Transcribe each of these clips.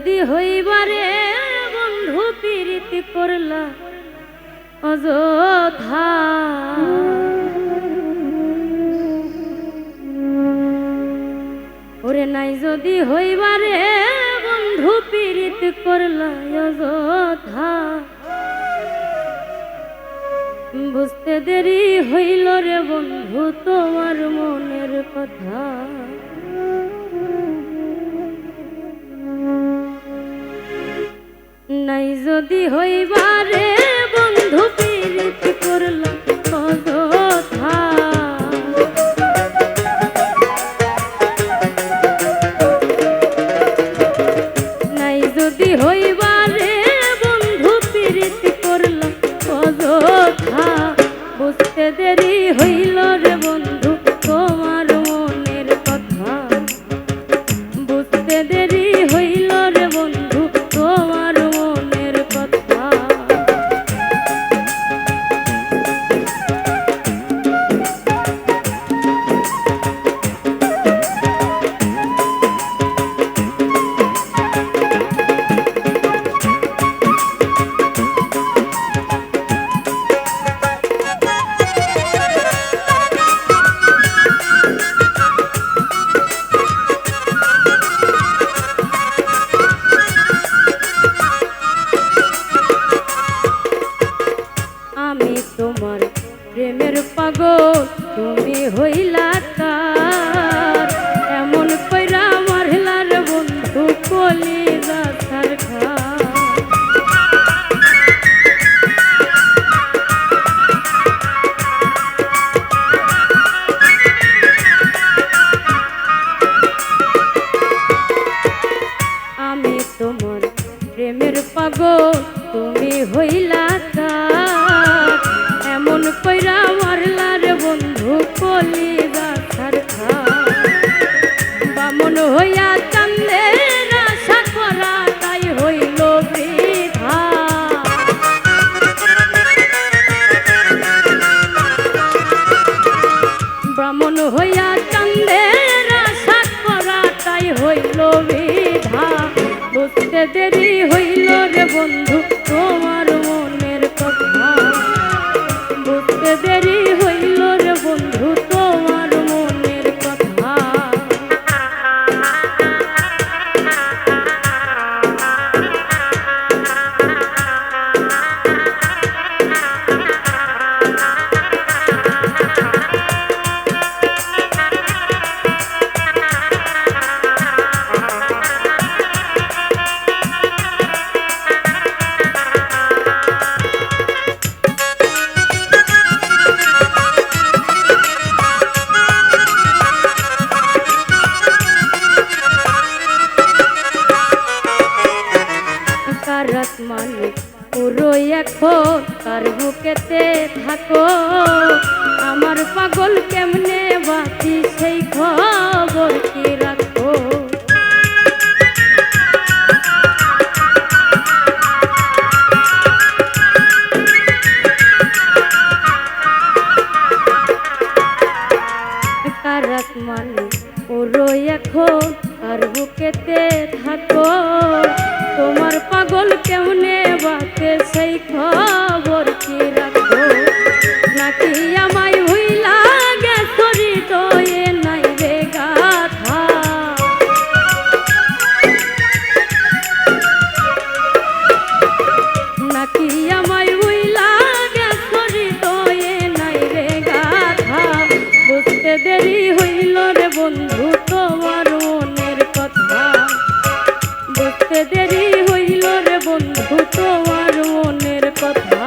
যদি হইবারে বন্ধু প্রীতি করলা অযথা, ওরে নাই যদি হইবারে বন্ধু প্রীতি করলা অযথা, বুঝতে দেরি হইল রে বন্ধু তোমার মনের কথা। নাই যদি হইবারে বন্ধু প্রীতি করলা অযথা, নাই যদি হইবারে বন্ধু প্রীতি করলা অযথা, বুঝতে দেরি হইল রে বন্ধু তোমার মনের কথা, বুঝতে দেরি হইল রে বন্ধু তোমার মনের কথা। তোমার প্রেমের পাগল তুমি হইলা কার, এমন কইরা মারলার বন্ধু কলিজা ছারখা। আমি তোমার প্রেমের পাগল তুমি হইলা কার, এমন কইরা মারলা রে বন্ধু কলিজা ছারখা। বামন হইয়া চান্দের আশা করা তাই হইল বৃথা, ব্রাহ্মণ হইয়া চান্দের আশা করা তাই হইল বৃথা, বুঝতে দেরি হইল রে বন্ধু তোমার মনের কথা, বুঝতে দেরি হইল রে বন্ধু তোমার মনের কথা। মানে পুরো এখন তার বুকেতে থাকো, আমার পাগল কেমনে বাঁচি সেই খবর কি রাখো। কারাত মানে পুরো এখন তার বুকেতে থাকো, তোমার পাগল কেমনে বাঁচে সেই খবর কি রাখো। নাকি আমায় ভুইলা গেছো হৃদয়ে নাই রে গাথা, নাকি আমায় ভুইলা গেছো হৃদয়ে নাই রে গাথা, বুঝতে দেরি হইল রে বন্ধু তোমার মনের কথা, বুঝতে দেরি হইল রে বন্ধু তোমার মনের কথা।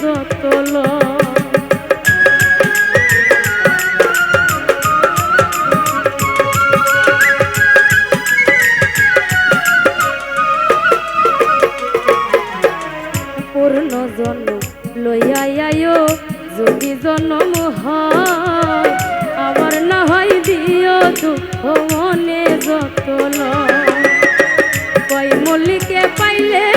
যত পূর্ণ জন্ম লইয়া আয়ো যদি জন্ম হয় আবার না হয় দিও দুঃখ মনে যত কই মল্লিকে পাইলে